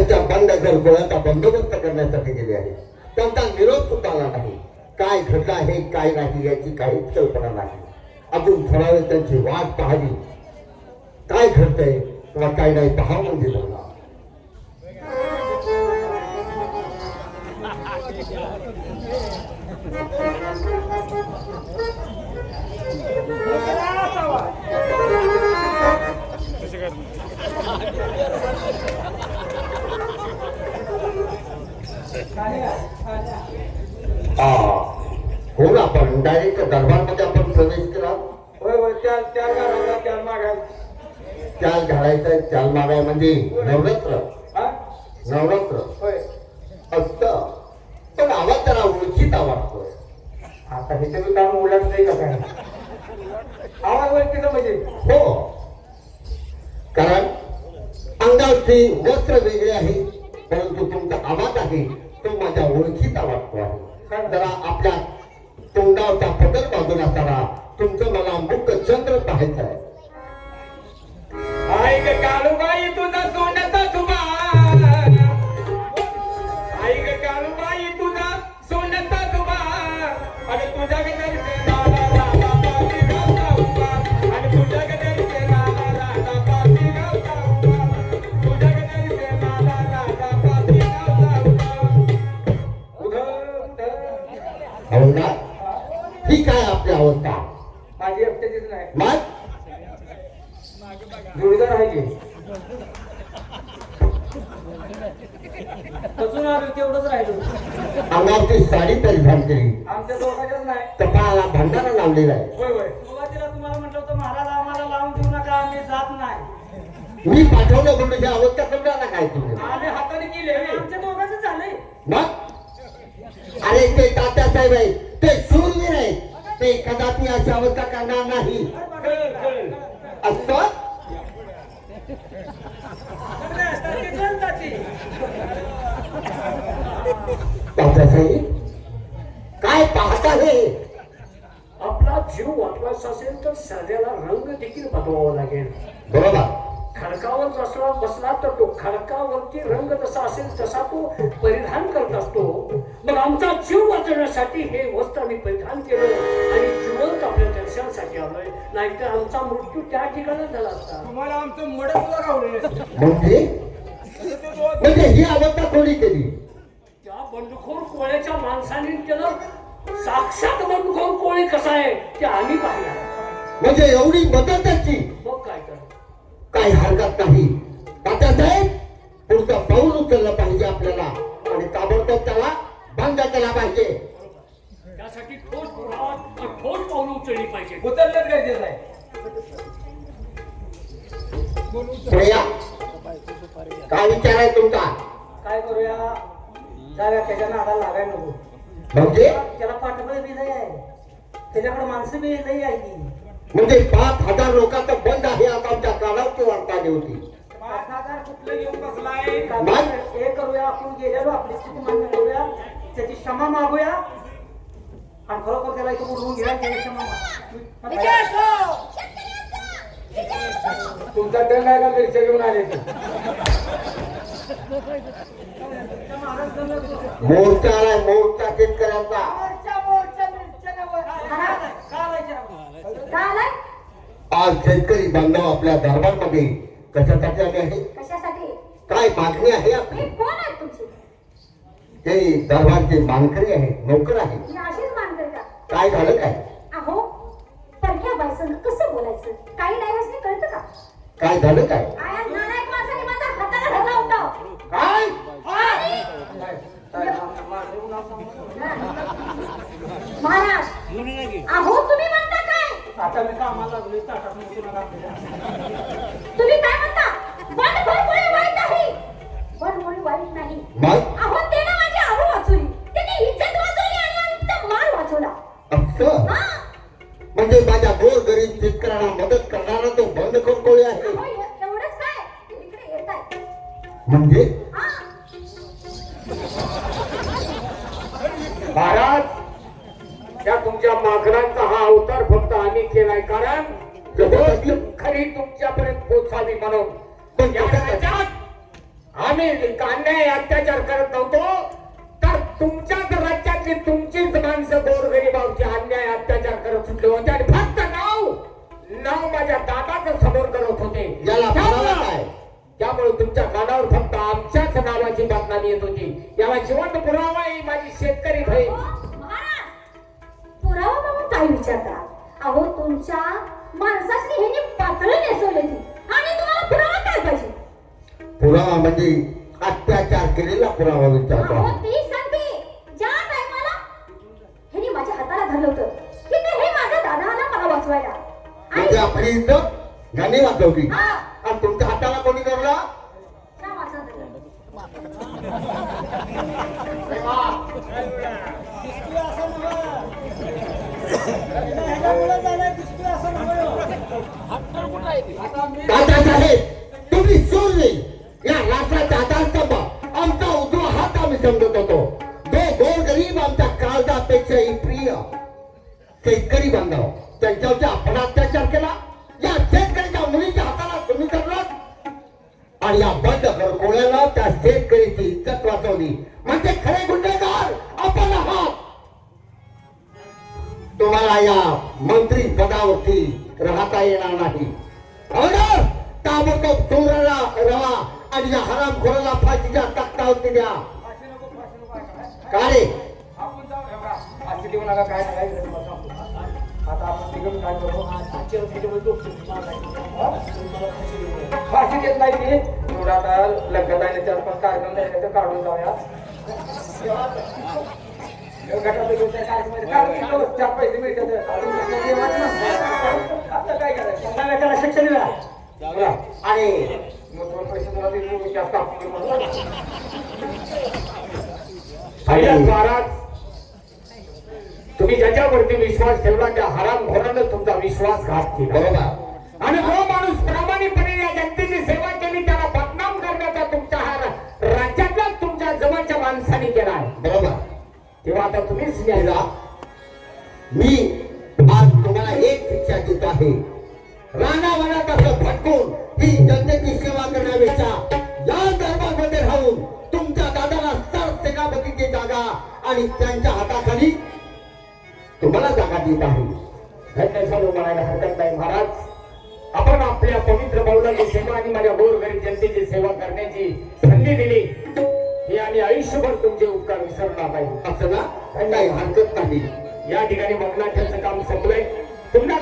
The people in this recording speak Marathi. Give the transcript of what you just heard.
त्यांच्या बंद घरकुलाचा बंदोबस्त करण्यासाठी गेले आहे. त्यांचा निरोप सुद्धा आला नाही. काय घडलं आहे काय नाही याची काहीच कल्पना नाही. अजून थोडा वेळ त्यांची वाट पाहावी. काय घडतंय किंवा काय नाही पाहावं म्हणजे झाला. कोण आपण डायरेक्ट दरबारमध्ये आपण प्रवेश केला. त्याल घालायचं त्याल मागाय म्हणजे नवरात्र नवरात्र असतं. पण आवाज जरा ओळखीचा वाटतोय. आता हे तुम्ही काम उलट नाही का काय आवाज ओळखीचा म्हणजे हो, कारण अंगावरची वस्त्र वेगळे आहे परंतु तुमचा आवाज आहे तो माझ्या ओळखीचा वाटतो आहे. जरा आपल्या तोंडावरचा पदर बाजूला करा. तुमचं मला मुख चंद्र पाहायचं आहे. ऐक काळूबाई तुझा सोन्याचा जुबान, ऐक काळूबाई तुझा सोन्याचा जुबान, आणि तुझ्या गदरचे नाला राजा पाटी गावचा उभा, आणि तुझ्या गदरचे नाला राजा पाटी गावचा उभा, तुझ्या गदरचे नाला राजा पाटी गावचा उभा. ही काय आपली अवस्था? माझी एकट्याचीच नाही मग जोडीदार आहे की अजून आलो तेवढंच राहिलो. अंगावरची साडी परिधान केली. आमच्या दोघांच्याच नाही. कपाळाला भंडारा लावलेला आहे. होय होय सुरुवातीला तुम्हाला म्हटलं होतं महाराज आम्हाला लावून देऊ नका आम्ही जात नाही. मी पाठवलं म्हणून ही अवस्था समजायला काय तुम्ही? आम्ही हाताने केले आमच्या दोघांचं झालंय. मग अरे ते तात्यासाहेब आहे ते शूरवीर आहे. ते कदापि अशी अवस्था करणार नाही. असं तात्यासाहेब काय पाहता हे? आपला जीव वाचवायचा असेल तर साध्याला रंग देखील बदलावा लागेल. बरोबर. खडकावर जसा बसला तर तो खडकावरती रंग जसा असेल तसा तो परिधान करत असतो. मग आमचा जीव वाचवण्यासाठी हे वस्त्र आम्ही परिधान केलं आणि जिवंत आपल्या दर्शनासाठी आलोय. नाहीतर आमचा मृत्यू त्या ठिकाणी झाला असता. तुम्हाला आमचं मडच लगावले. म्हणजे ही अवस्था कोणी केली? त्या बंडखोर कोळ्याच्या माणसाने केलं. साक्षात बंडखोर कोळी कसा आहे ते आम्ही पाहिलं. म्हणजे एवढी मदत त्याची. मग काय कर काही हरकत नाही. तात्यासाहेब पुढचं पाऊल उचललं पाहिजे आपल्याला आणि ताबडतोब त्याला बंद केला पाहिजे. त्यासाठी ठोस पुरावा ठोस पावलं उचलली पाहिजे. उचलणं गरजेचं आहे. प्रिया काय विचार आहे तुमचा? काय करूया जाव्या त्याच्या नादाला लागाय नको. म्हणजे त्याला पाठबळ बी लय आहे. त्याच्याकडे माणसं बी लय आहे ती. म्हणजे 5,000 लोकांचं बंद आहे आता आमच्या कानावरती वार्ता आली होती. 5,000 कुठलं घेऊन बसलाय. मग? हे करूया आपण गेलेलो आपली स्थिती मान्य करूया त्याची क्षमा मागूया आणि खरोखर त्याला इथं बोलवून घ्या त्याची क्षमा तुमचा दंड आहे का परीक्षा घेऊन आले मोर्चा आलाय मोर्चा शेतकऱ्यांचा. आज शेतकरी बांधव आपल्या दरबारमध्ये कशासाठी आले आहे? कशासाठी? काय मागणी आहे आपली? हे कोण आहे तुमची? ते दरबारचे मानकरी आहे नोकर आहे. मी अशीच मानकर का? काय झालं काय? अहो परक्या बायसंग कसं बोलायचं काही नाही असं कळतं का? काय झालं काय? आया नालायक माणसाने माझा हाताला धरला होता. काय? महाराज अहो तुम्ही म्हणता काय? आता मी कामाला लागलोय ताटात तुम्ही काय म्हणता? बंडखोर कोळी वाईट नाही. बंडखोरी वाईट नाही. मग अहो त्याने माझी आबरू वाचवली. त्याने इज्जत वाचवली आणि आमचा माल वाचवला. असं हा म्हणजे माझ्या गोरगरीब शेतकऱ्यांना मदत करणारा तो बंडखोर कोळी आहे. अहो एवढंच काय ते इकडे येत आहे. म्हणजे हा महाराज त्या तुमच्या मागणांचा हा अवतार फक्त आम्ही केलाय कारण खरी तुमच्यापर्यंत पोचावी म्हणून. पण या राज्यात आम्ही अन्याय अत्याचार करत नव्हतो, तर तुमच्याच राज्यातली तुमचीच माणसं गोरगरिबावरती अन्याय अत्याचार करत सुटले होते आणि फक्त नाव माझ्या दादाचं समोर करत होते. याला पुरावा काय? त्यामुळे तुमच्या कानावर फक्त आमच्याच नावाची बदनामी येत होती. याला जिवंत पुरावा आहे माझी शेतकरी बहीण. महाराज, पुरावा म्हणून काय विचारता? अहो तुमच्या माणसाची ह्याने पातळी नेसवलेली आणि तुम्हाला पुरावा काय पाहिजे? पुरावा म्हणजे अत्याचार केलेला पुरावा विचारतो अहो आहे. ती सांगते, ज्या टायमाला ह्याने माझ्या हाताला धरलं होतं की ते हे माझ्या दादा आला मला वाचवायला म्हणजे आपली इथं गाणी वाजवली हा. आणि तुमच्या हाताला कोणी धरला? त्या वाचवलं. दादा साहेब, तुम्ही शोधले या राष्ट्राचा आधारस्तंभ आमचा उजवा हात आम्ही समजत होतो. जो गोरगरीब आमच्या काळजापेक्षाही प्रिय शेतकरी बांधव त्यांच्यावरती आपण अत्याचार केला. या शेतकऱ्याच्या मुलीच्या हाताला तुम्ही धरलात आणि या बंद घरकोळ्याला त्या शेतकरीची इज्जत वाचवली. म्हणजे खरे गुन्हेगार आपण आहात. तुम्हाला या मंत्री पदावरती राहता येणार नाही. ऑर्डर! ताबडतोब चोराला रवा आणि या हरामखोराला फाशीच्या तख्तावरती द्या. का रे? आपण जाऊ एवढा. फाशी देऊ नका, काय करायचं मला सांगू. आता आपण तिकडून काय करू? फाशी देत नाही ती. एवढा आता लग्न झाले 4-5 कार्यक्रम झाले तर काढून जाऊया. गटात कार्यक्रम काढून 4 पैसे मिळतात. आता काय करायचं? मला त्याला शिक्षण मिळा. बोला. आणि मग 2 पैसे तुला देऊ, जास्त आपण म्हणू. महाराज, तुम्ही ज्याच्यावरती विश्वास ठेवला त्या हरामखोरानं तुमचा विश्वासघात केला. बरोबर. आणि जो माणूस प्रामाणिकपणे या जनतेची सेवा केली त्याला बदनाम करण्याचा तुमच्या हा राज्यातल्या तुमच्या जवळच्या माणसाने केला आहे. बरोबर. तेव्हा आता तुम्हीच न्याय तेव्हा मी आज तुम्हाला एक शिक्षा देत आहे. रानावनात असं भटकून ही जनतेची सेवा करण्यापेक्षा या दरबारमध्ये राहून तुमच्या दादाला सरसेनापतीची जागा आणि त्यांच्या हाताखाली तुम्हाला जागा देत आहे. धन्य झालो म्हणायला हरकत नाही. महाराज, आपण आपल्या पवित्र मौलाची सेवा आणि माझ्या गोरगरीब जनतेची सेवा करण्याची संधी दिली हे आम्ही आयुष्यभर तुमचे उपकार विसरणार नाही. असं ना काही हरकत नाही. या ठिकाणी मगनाट्याचं काम संपलंय. पुन्हा